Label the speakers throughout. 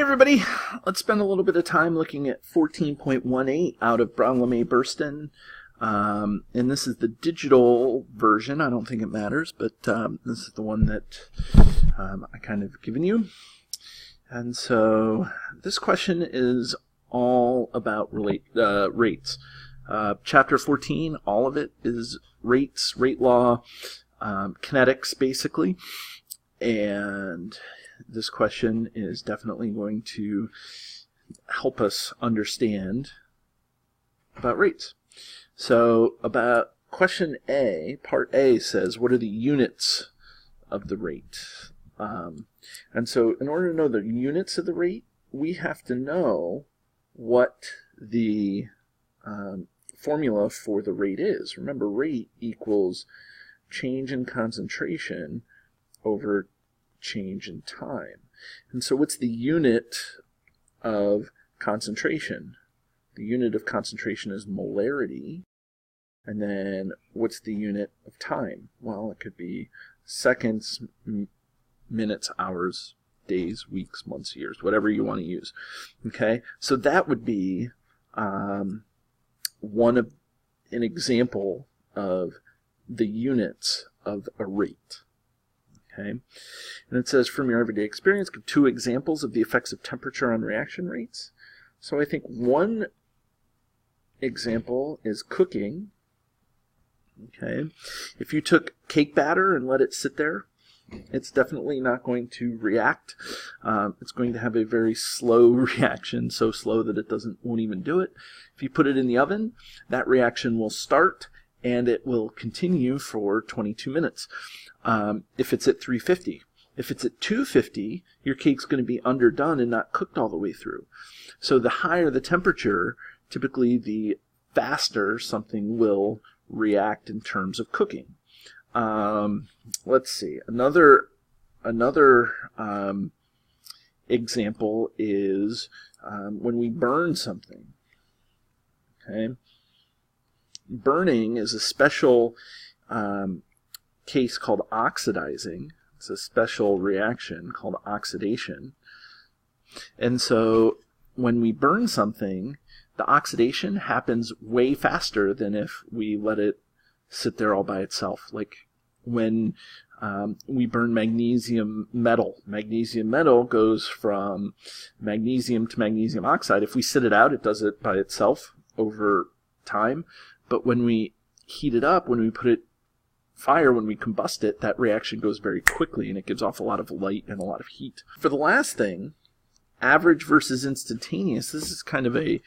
Speaker 1: Everybody, let's spend a little bit of time looking at 14.18 out of Brown-LeMay-Burston. And this is the digital version. I don't think it matters, but this is the one that I kind of given you. And so this question is all about rates. Chapter 14, all of it is rates, rate law, kinetics, basically. And this question is definitely going to help us understand about rates. So about question A, part A says, what are the units of the rate? And so in order to know the units of the rate, we have to know what the formula for the rate is. Remember, rate equals change in concentration over change in time. And so what's the unit of concentration? The unit of concentration is molarity. And then what's the unit of time? Well, it could be seconds, minutes, hours, days, weeks, months, years, whatever you want to use. Okay, so that would be an example of the units of a rate. Okay, and it says, from your everyday experience, give two examples of the effects of temperature on reaction rates. So I think one example is cooking. Okay, if you took cake batter and let it sit there, it's definitely not going to react. It's going to have a very slow reaction, so slow that it won't even do it. If you put it in the oven, that reaction will start and it will continue for 22 minutes. If it's at 350. If it's at 250, your cake's going to be underdone and not cooked all the way through. So the higher the temperature, typically the faster something will react in terms of cooking. Let's see. Another example is when we burn something. Okay, burning is a special case called oxidizing. It's a special reaction called oxidation. And so when we burn something, the oxidation happens way faster than if we let it sit there all by itself. Like when we burn magnesium metal. Magnesium metal goes from magnesium to magnesium oxide. If we sit it out, it does it by itself over time. But when we heat it up, when we put it fire, when we combust it, that reaction goes very quickly and it gives off a lot of light and a lot of heat. For the last thing, average versus instantaneous, this is kind of a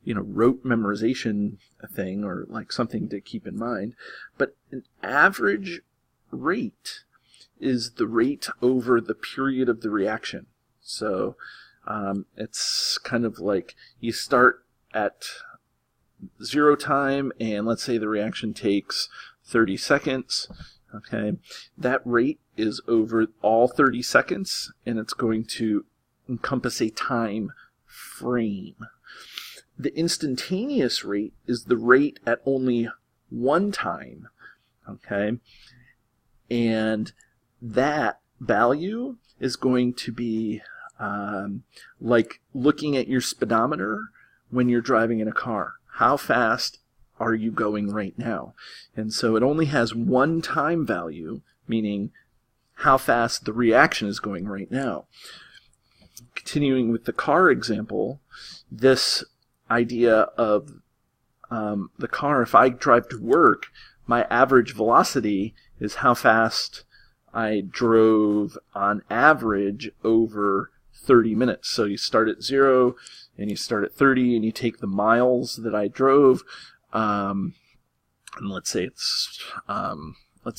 Speaker 1: rote memorization thing, or like something to keep in mind. But an average rate is the rate over the period of the reaction. So it's kind of like you start at 0 time, and let's say the reaction takes 30 seconds. Okay, that rate is over all 30 seconds, and it's going to encompass a time frame. The instantaneous rate is the rate at only one time. Okay, and that value is going to be like looking at your speedometer when you're driving in a car. How fast are you going right now? And so it only has one time value, meaning how fast the reaction is going right now. Continuing with the car example, this idea of the car, if I drive to work, my average velocity is how fast I drove on average over 30 minutes. So you start at 0 and you start at 30 and you take the miles that I drove, and let's say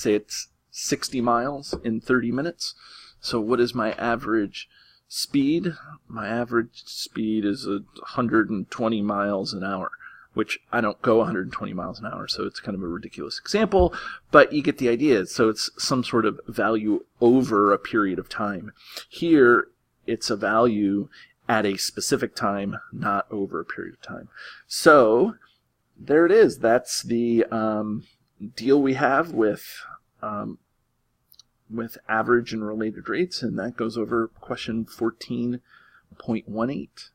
Speaker 1: it's 60 miles in 30 minutes. So what is my average speed? My average speed is 120 miles an hour, which I don't go 120 miles an hour, so it's kind of a ridiculous example, but you get the idea. So it's some sort of value over a period of time. Here, it's a value at a specific time, not over a period of time. So there it is. That's the deal we have with average and related rates, and that goes over question 14.18. 0.18.